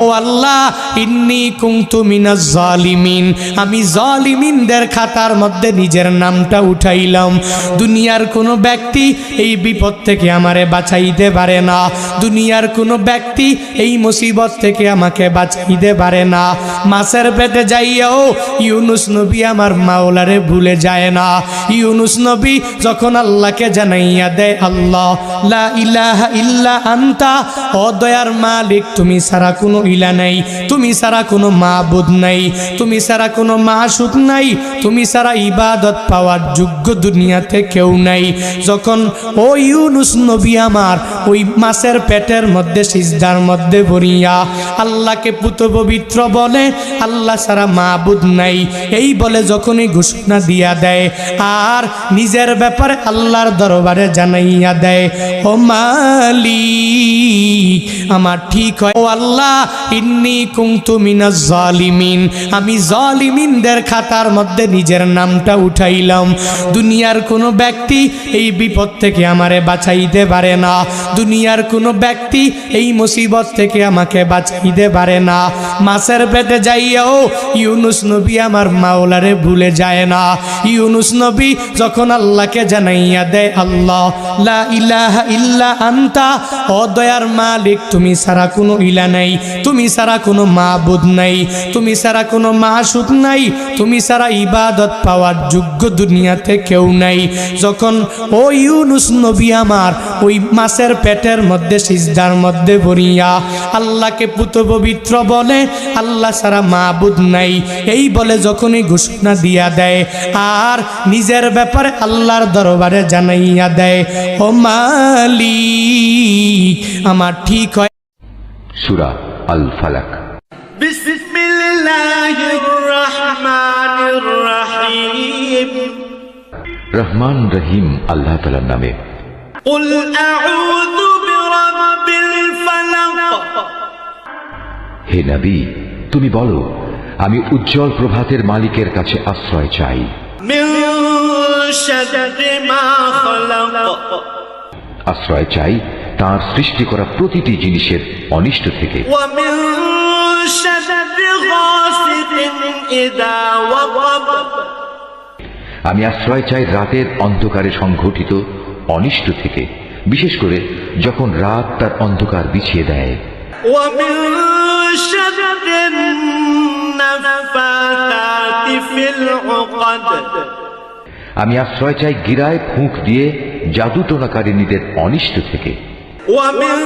ও আল্লাহ ইন্নী কুনতু মিনাজ জালিমিন, আমি জালিমিনদের খাতার মধ্যে নিজের নামটা উঠাইলাম। দুনিয়ার কোনো ব্যক্তি এই বিপদ থেকে আমারে বাঁচাইতে পারে না, দুনিয়ার কোনো ব্যক্তি এই মুসিবত থেকে আমাকে বাঁচাইতে পারে না। মাছের পেটে যাইয়াও ইউনুস নবী আমার মাওলারে ভুলে যায় না। ইউনুস নবী যখন আল্লাহকে জানাইয়া দেয়, আল্লাহ লা ইলাহা ইল্লা আনতা, ও দয়ার মালিক তুমি ছাড়া কোনো ইলা নাই, তুমি ছাড়া কোনো মাবুদ নাই, তুমি ছাড়া কোনো মাশুক নাই, তুমি ছাড়া ইবাদত পাওয়ার যোগ্য দুনিয়াতে কেউ নাই। যখন ও ইউনুস নবী আমার ওই মাছের পেটের মধ্যে সিজদার মধ্যে পড়িয়া আল্লাহকে পুত পবিত্র বলে, আল্লাহ ছাড়া মাবুদ নাই এই বলে যখনই ঘোষণা দিয়া দেয় আর নিজের ব্যাপারে আল্লাহর দরবারে জানাইয়া দেয়, ও মালিক আমার ঠিক হয়, ও আল্লাহ ইন্নী কুনতু মিনাজ জালিমিন, আমি জালিমিনদের খাতার মধ্যে নিজের নামটা উঠাইলাম। দুনিয়ার কোনো ব্যক্তি এই বিপদ থেকে আমারে বাঁচাইতে পারে না, দুনিয়ার কোনো ব্যক্তি এই মুসিবত থেকে আমাকে বাঁচাইতে পারে না। মাছের পেটে যাইয়াও ইউনুস নবী আমার মাওলারে ভুলে যায় না। ইউনুস নবী যখন আল্লাহকে জানাইয়া দেয়, আল্লাহ লা ইলাহা ইল্লা আনতা, ও দয়ার মালিক তুমি ছাড়া কোনো ইলা নাই, তুমি ছাড়া কোনো মাবুদ নাই, তুমি ছাড়া কোনো মাশুক নাই, তুমি ছাড়া ইবাদত পাওয়ার যোগ্য দুনিয়াতে কেউ নাই। যখন ও ইউনুস নবী আমার ওই মাছের পেটের মধ্যে সিজদার মধ্যে পড়িয়া আল্লাহকে পুত পবিত্র বলে, আল্লাহ ছাড়া মাবুদ নাই এই বলে যখনই ঘোষণা দিয়া দেয় আর নিজের ব্যাপারে আল্লাহর দরবারে জানাইয়া দেয়, ও মালিক আমার ঠিক হয়। সূরা আল ফালাক। বিসমিল্লাহির রহমানির রহিম। রহমান রহিম আল্লাহ তাআলার নামে। কুল আউযু বিরাব্বিল ফালাক। হে নবী তুমি বলো, আমি উজ্জ্বল প্রভাতের মালিকের কাছে আশ্রয় চাই। মিন শাররি মা খালাক। আশ্রয় চাই তার সৃষ্টি করা প্রতিটি জিনিসের অনিষ্ট থেকে। ওয়া মিন শাররি গাসিকিন ইযা ওয়াকাব। আমি আশ্রয় চাই রাতের অন্ধকারে সংঘটিত অনিষ্ট থেকে, বিশেষ করে যখন রাত তার অন্ধকার বিছিয়ে দেয়। ওয়া মিন শাররিন নাফাতাতি ফিল উকাদ। আমি আশ্রয় চাই গিরায় ফুঁক দিয়ে জাদু টোনাকারিনীদের অনিষ্ট থেকে। ওয়া মিন